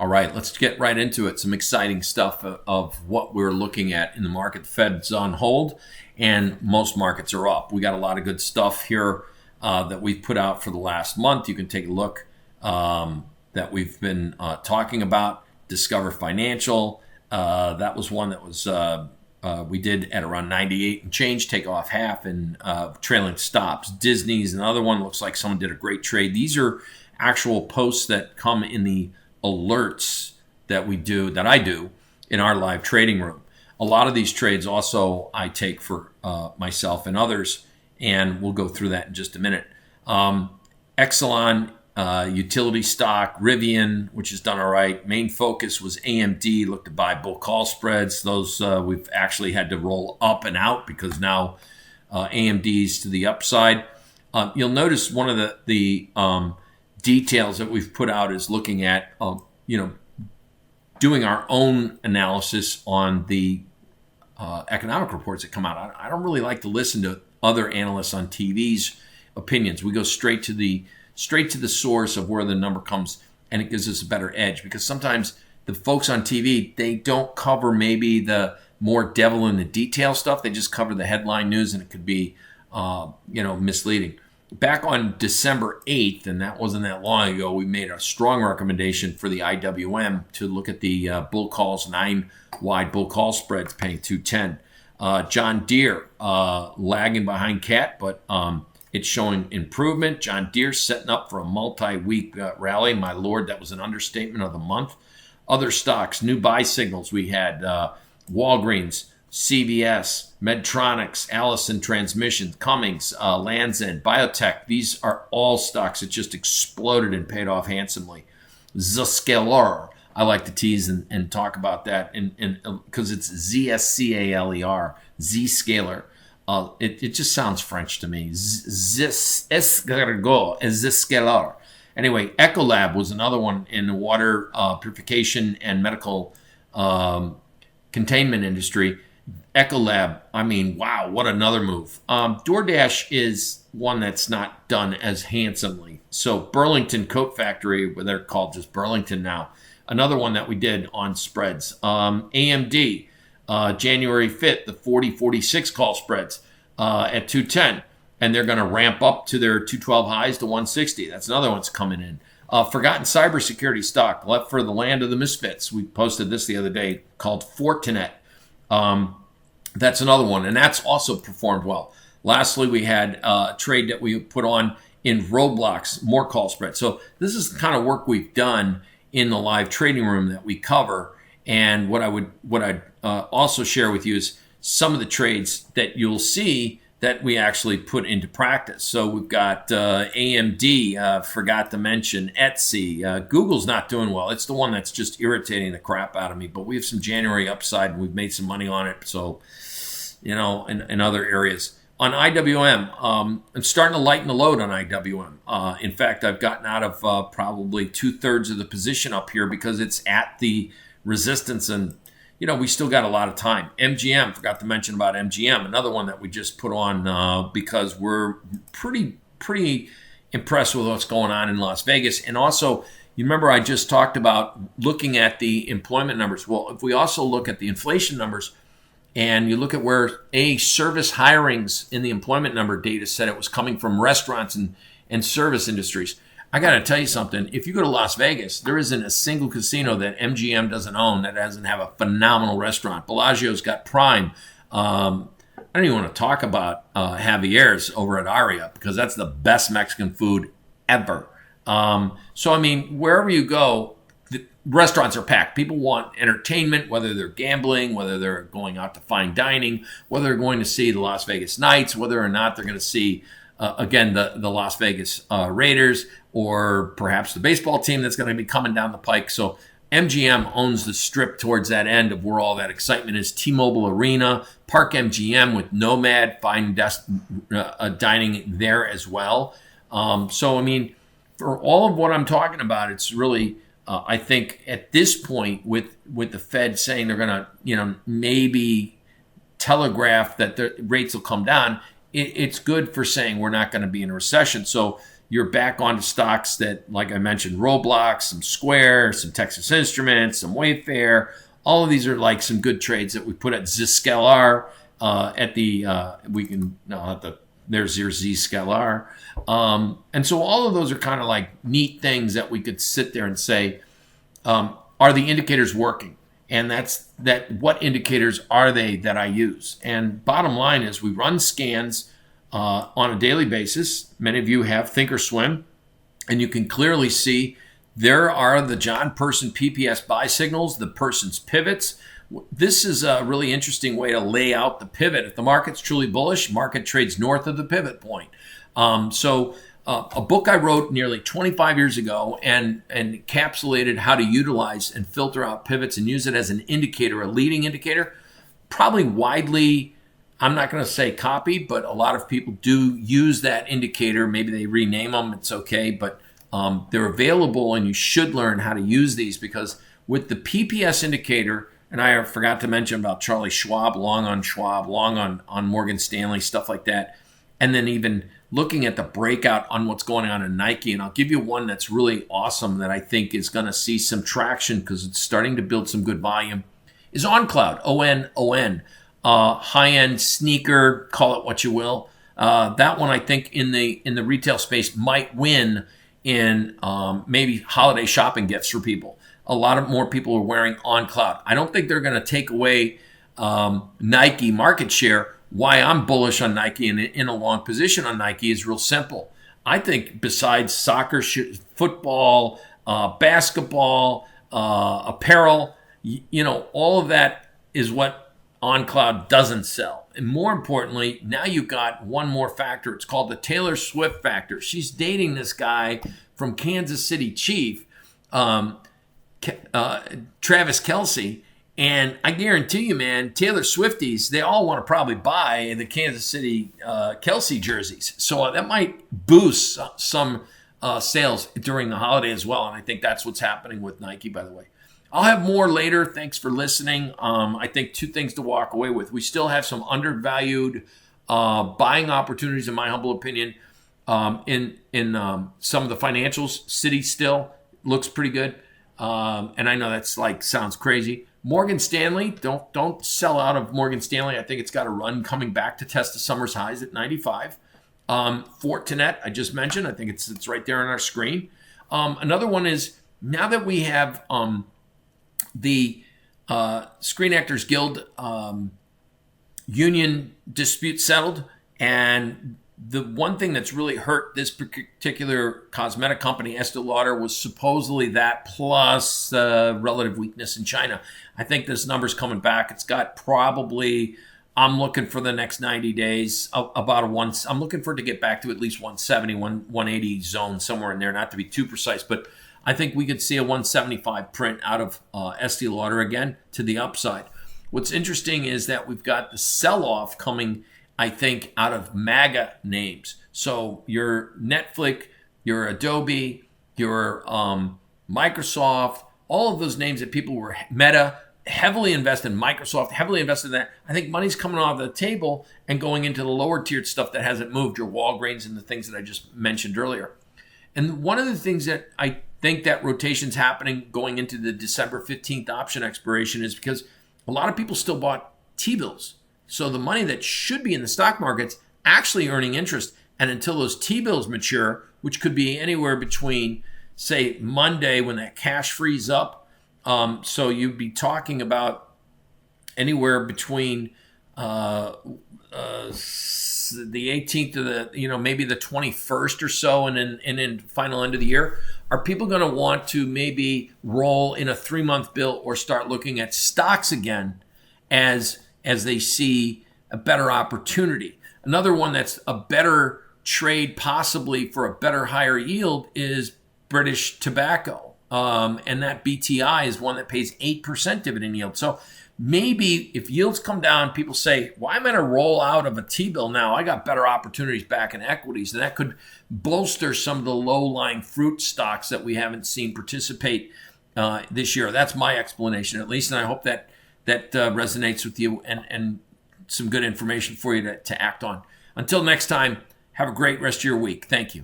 All right, let's get right into it. Some exciting stuff of what we're looking at in the market. The Fed's on hold, and most markets are up. We got a lot of good stuff here that we've put out for the last month. You can take a look that we've been talking about. Discover Financial, that was one that was we did at around 98 and change, take off half and trailing stops. Disney's another one. Looks like someone did a great trade. These are actual posts that come in the alerts that I do in our live trading room. A lot of these trades also I take for myself and others, and we'll go through that in just a minute. Exelon, utility stock, Rivian, which has done all right. Main focus was AMD, looked to buy bull call spreads. Those we've actually had to roll up and out because now AMD's to the upside. You'll notice one of the details that we've put out is looking at, doing our own analysis on the economic reports that come out. I don't really like to listen to other analysts on TV's opinions. We go straight to the source of where the number comes, and it gives us a better edge, because sometimes the folks on TV, they don't cover maybe the more devil in the detail stuff. They just cover the headline news, and it could be misleading. Back on December 8th, and that wasn't that long ago, we made a strong recommendation for the IWM to look at the bull calls, 9 wide bull call spreads paying 210. John Deere lagging behind Cat, but it's showing improvement. John Deere setting up for a multi-week rally. My Lord, that was an understatement of the month. Other stocks, new buy signals. We had Walgreens, CVS, Medtronics, Allison Transmission, Cummins, Land's End, Biotech. These are all stocks that just exploded and paid off handsomely. Zscaler, I like to tease and talk about that because it's Zscaler, Zscaler. It just sounds French to me. Zscaler. Anyway, Ecolab was another one in the water purification and medical containment industry. Ecolab, wow, what another move. DoorDash is one that's not done as handsomely. So Burlington Coat Factory, they're called just Burlington now. Another one that we did on spreads. AMD, January 5th, the 40-46 call spreads at 210. And they're going to ramp up to their 212 highs to 160. That's another one that's coming in. Forgotten cybersecurity stock, left for the land of the misfits. We posted this the other day, called Fortinet. That's another one, and that's also performed well. Lastly, we had a trade that we put on in Roblox, more call spread. So this is the kind of work we've done in the live trading room that we cover. And what I'd also share with you is some of the trades that you'll see that we actually put into practice. So we've got AMD, forgot to mention Etsy. Google's not doing well. It's the one that's just irritating the crap out of me. But we have some January upside, and we've made some money on it. So, in other areas. On IWM, I'm starting to lighten the load on IWM. In fact, I've gotten out of probably 2/3 of the position up here because it's at the resistance, and we still got a lot of time. MGM, forgot to mention about MGM, another one that we just put on because we're pretty impressed with what's going on in Las Vegas. And also, you remember I just talked about looking at the employment numbers. Well, if we also look at the inflation numbers, and you look at where service hirings in the employment number data said it was coming from restaurants and service industries. I got to tell you something. If you go to Las Vegas, there isn't a single casino that MGM doesn't own that doesn't have a phenomenal restaurant. Bellagio's got Prime. I don't even want to talk about Javier's over at Aria because that's the best Mexican food ever. Wherever you go, the restaurants are packed. People want entertainment, whether they're gambling, whether they're going out to fine dining, whether they're going to see the Las Vegas Knights, whether or not they're going to see, the Las Vegas Raiders, or perhaps the baseball team that's going to be coming down the pike. So MGM owns the strip towards that end of where all that excitement is. T-Mobile Arena, Park MGM with Nomad, fine dining there as well. For all of what I'm talking about, it's really, I think at this point with the Fed saying they're going to, maybe telegraph that the rates will come down, it's good for saying we're not going to be in a recession. So you're back onto stocks that, like I mentioned, Roblox, some Square, some Texas Instruments, some Wayfair. All of these are like some good trades that we put at Zscaler at the, we can, no, at the, there's your Zscaler. And so all of those are kind of like neat things that we could sit there and say, are the indicators working? And what indicators are they that I use? And bottom line is we run scans on a daily basis. Many of you have Thinkorswim, and you can clearly see there are the John Person PPS buy signals, the person's pivots. This is a really interesting way to lay out the pivot. If the market's truly bullish, market trades north of the pivot point. A book I wrote nearly 25 years ago and encapsulated how to utilize and filter out pivots and use it as an indicator, a leading indicator, probably widely, I'm not going to say copied, but a lot of people do use that indicator. Maybe they rename them, it's okay, but they're available and you should learn how to use these, because with the PPS indicator, and I forgot to mention about Charlie Schwab, long on Morgan Stanley, stuff like that, and then even looking at the breakout on what's going on in Nike. And I'll give you one that's really awesome that I think is going to see some traction because it's starting to build some good volume, is OnCloud, ONON, high-end sneaker, call it what you will. That one I think in the retail space might win in maybe holiday shopping gifts for people. A lot of more people are wearing OnCloud. I don't think they're going to take away Nike market share. Why I'm bullish on Nike and in a long position on Nike is real simple. I think besides soccer, football, basketball, apparel, all of that is what OnCloud doesn't sell. And more importantly, now you've got one more factor. It's called the Taylor Swift factor. She's dating this guy from Kansas City Chief, Travis Kelce. And I guarantee you, man, Taylor Swifties, they all want to probably buy the Kansas City Kelce jerseys. So that might boost some sales during the holiday as well. And I think that's what's happening with Nike, by the way. I'll have more later. Thanks for listening. I think two things to walk away with. We still have some undervalued buying opportunities, in my humble opinion, in some of the financials. Citi still looks pretty good. And I know that's sounds crazy. Morgan Stanley, don't sell out of Morgan Stanley. I think it's got a run coming back to test the summer's highs at 95. Fortinet, I just mentioned. I think it's right there on our screen. Another one is, now that we have the Screen Actors Guild union dispute settled, and the one thing that's really hurt this particular cosmetic company, Estee Lauder, was supposedly that plus relative weakness in China. I think this number's coming back. It's got probably, I'm looking for the next 90 days, about I'm looking for it to get back to at least 170, 180 zone, somewhere in there, not to be too precise, but I think we could see a 175 print out of Estee Lauder again to the upside. What's interesting is that we've got the sell-off coming, I think, out of MAGA names. So your Netflix, your Adobe, your Microsoft, all of those names that people were, Meta, heavily invested in, Microsoft, heavily invested in that. I think money's coming off the table and going into the lower tiered stuff that hasn't moved, your Walgreens and the things that I just mentioned earlier. And one of the things that I think that rotation's happening going into the December 15th option expiration is because a lot of people still bought T-bills. So the money that should be in the stock market's actually earning interest. And until those T-bills mature, which could be anywhere between, say, Monday when that cash frees up. So you'd be talking about anywhere between the 18th to the, maybe the 21st or so, and in final end of the year. Are people going to want to maybe roll in a 3-month bill or start looking at stocks again as they see a better opportunity? Another one that's a better trade, possibly for a better higher yield, is British Tobacco. And that BTI is one that pays 8% dividend yield. So maybe if yields come down, people say, why am I going to roll out of a T-bill now? I got better opportunities back in equities. And that could bolster some of the low-lying fruit stocks that we haven't seen participate this year. That's my explanation, at least. And I hope that resonates with you and some good information for you to act on. Until next time, have a great rest of your week. Thank you.